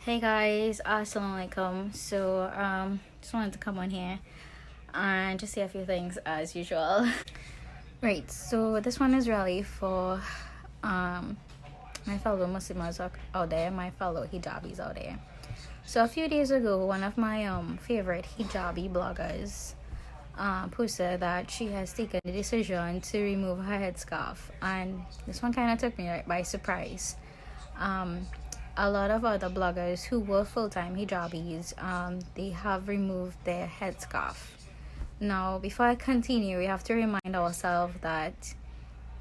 Hey guys, assalamu alaikum. Just wanted to come on here and just say a few things as usual. Right, so this one is really for my fellow Muslims out there, my fellow hijabis out there. So a few days ago, one of my favorite hijabi bloggers posted that she has taken the decision to remove her headscarf, and this one kind of took me right by surprise. A lot of other bloggers who were full-time hijabis, they have removed their headscarf. Now, before I continue, we have to remind ourselves that,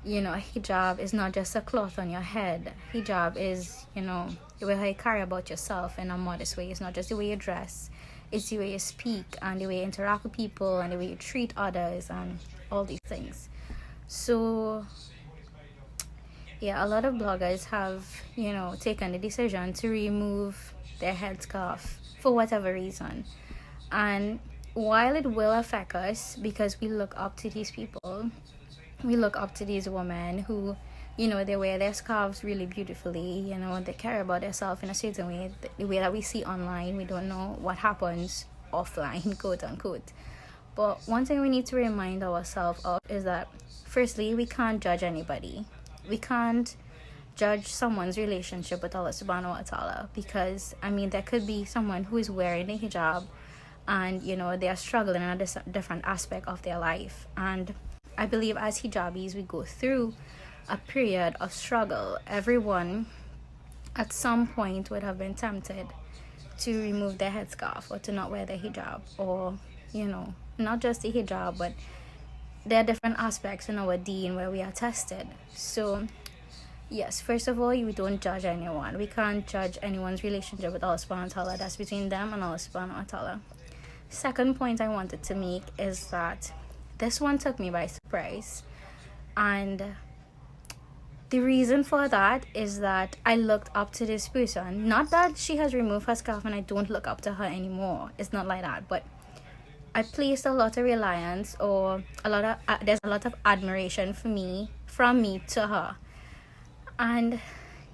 a hijab is not just a cloth on your head. Hijab is, the way you carry about yourself in a modest way. It's not just the way you dress. It's the way you speak and the way you interact with people and the way you treat others and all these things. So yeah, a lot of bloggers have, taken the decision to remove their headscarf for whatever reason. And while it will affect us because we look up to these people, we look up to these women who, they wear their scarves really beautifully, they care about themselves in a certain way, the way that we see online. We don't know what happens offline, quote unquote. But one thing we need to remind ourselves of is that, firstly, we can't judge anybody. We can't judge someone's relationship with Allah subhanahu wa ta'ala because, there could be someone who is wearing a hijab and, they are struggling in a different aspect of their life. And I believe as hijabis, we go through a period of struggle. Everyone at some point would have been tempted to remove their headscarf or to not wear their hijab, or, not just the hijab, but there are different aspects in our deen where we are tested. So yes, first of all, we don't judge anyone. We can't judge anyone's relationship with Allah subhanahu wa ta'ala. That's between them and Allah subhanahu wa ta'ala. Second point I wanted to make is that this one took me by surprise, and the reason for that is that I looked up to this person. Not that she has removed her scarf and I don't look up to her anymore. It's not like that, but I placed a lot of reliance, or there's a lot of admiration from me to her. And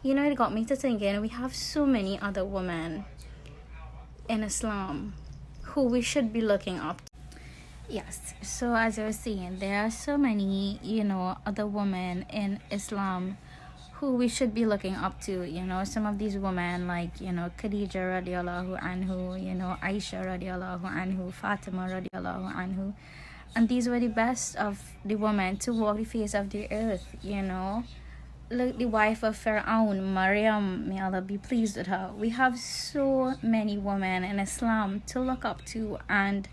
it got me to thinking, we have so many other women in Islam who we should be looking up to. Yes, so as I was saying, there are so many other women in Islam who we should be looking up to. Some of these women, like Khadija radiallahu anhu, Aisha radiallahu anhu, Fatima radiallahu anhu, and these were the best of the women to walk the face of the earth. Look, the wife of Pharaoh, Maryam, may Allah be pleased with her. We have so many women in Islam to look up to, and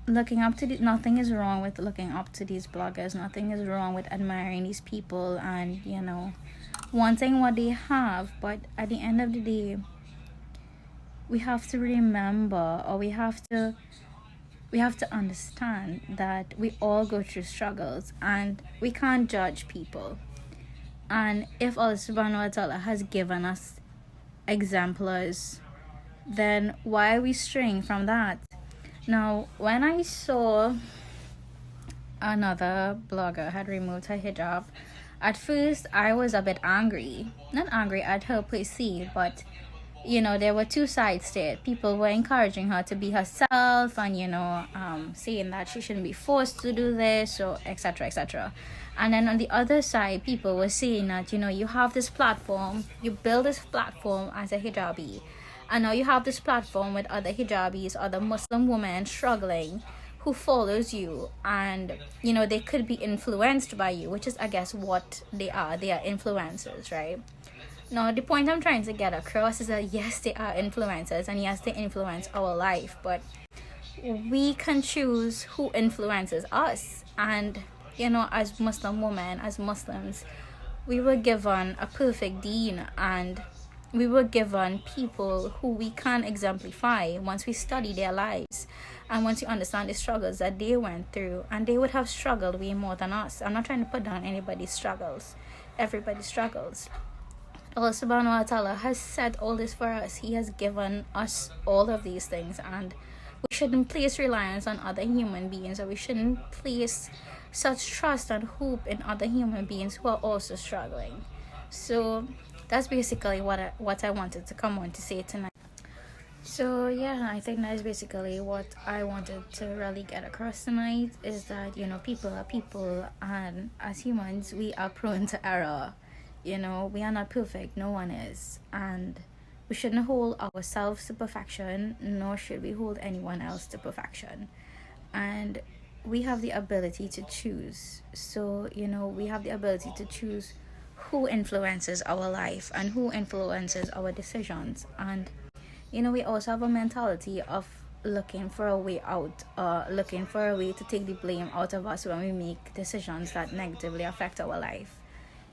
looking up to nothing is wrong with looking up to these bloggers. Nothing is wrong with admiring these people and wanting what they have. But at the end of the day, we have to remember, or we have to understand that we all go through struggles and we can't judge people. And if Allah subhanahu wa ta'ala has given us exemplars, then why are we straying from that? Now, when I saw another blogger had removed her hijab, at first I was a bit angry. Not angry at her per se, but there were two sides to it. People were encouraging her to be herself and saying that she shouldn't be forced to do this, or etc, etc. And then on the other side, people were saying that you have this platform, you build this platform as a hijabi, and now you have this platform with other hijabis, other Muslim women struggling, who follows you, and they could be influenced by you, which is, I guess, what they are. They are influencers, right? Now, the point I'm trying to get across is that yes, they are influencers, and yes, they influence our life, but we can choose who influences us. And as Muslim women, as Muslims, we were given a perfect deen, and we were given people who we can exemplify once we study their lives and once you understand the struggles that they went through. And they would have struggled way more than us. I'm not trying to put down anybody's struggles. Everybody struggles. Allah subhanahu wa ta'ala has said all this for us. He has given us all of these things, and we shouldn't place reliance on other human beings, or we shouldn't place such trust and hope in other human beings who are also struggling. So that's basically what I wanted to come on to say tonight. So yeah, I think that's basically what I wanted to really get across tonight, is that, you know, people are people, and as humans we are prone to error. You know, we are not perfect, no one is, and we shouldn't hold ourselves to perfection, nor should we hold anyone else to perfection. And we have the ability to choose. So, you know, we have the ability to choose who influences our life and who influences our decisions. And, you know, we also have a mentality of looking for a way out, looking for a way to take the blame out of us when we make decisions that negatively affect our life.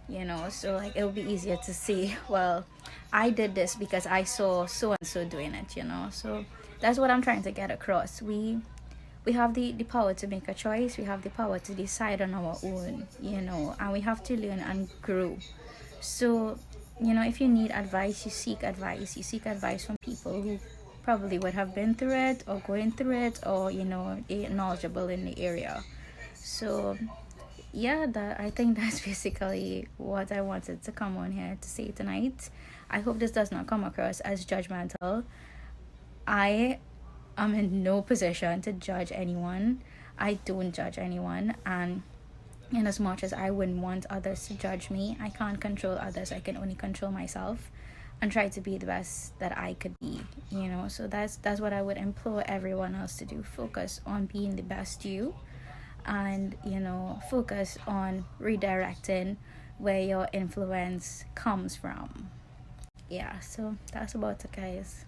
You know, so like it would be easier to say, well, I did this because I saw so and so doing it, you know. So that's what I'm trying to get across. We have the power to make a choice, we have the power to decide on our own, you know, and we have to learn and grow. So, you know, if you need advice, you seek advice. You seek advice from people who probably would have been through it or going through it, or, you know, knowledgeable in the area. So yeah, that I think that's basically what I wanted to come on here to say tonight. I hope this does not come across as judgmental. I am in no position to judge anyone. I don't judge anyone, and in as much as I wouldn't want others to judge me, I can't control others. I can only control myself and try to be the best that I could be, you know. So that's what I would implore everyone else to do. Focus on being the best you, and, you know, focus on redirecting where your influence comes from. Yeah, so that's about it, guys.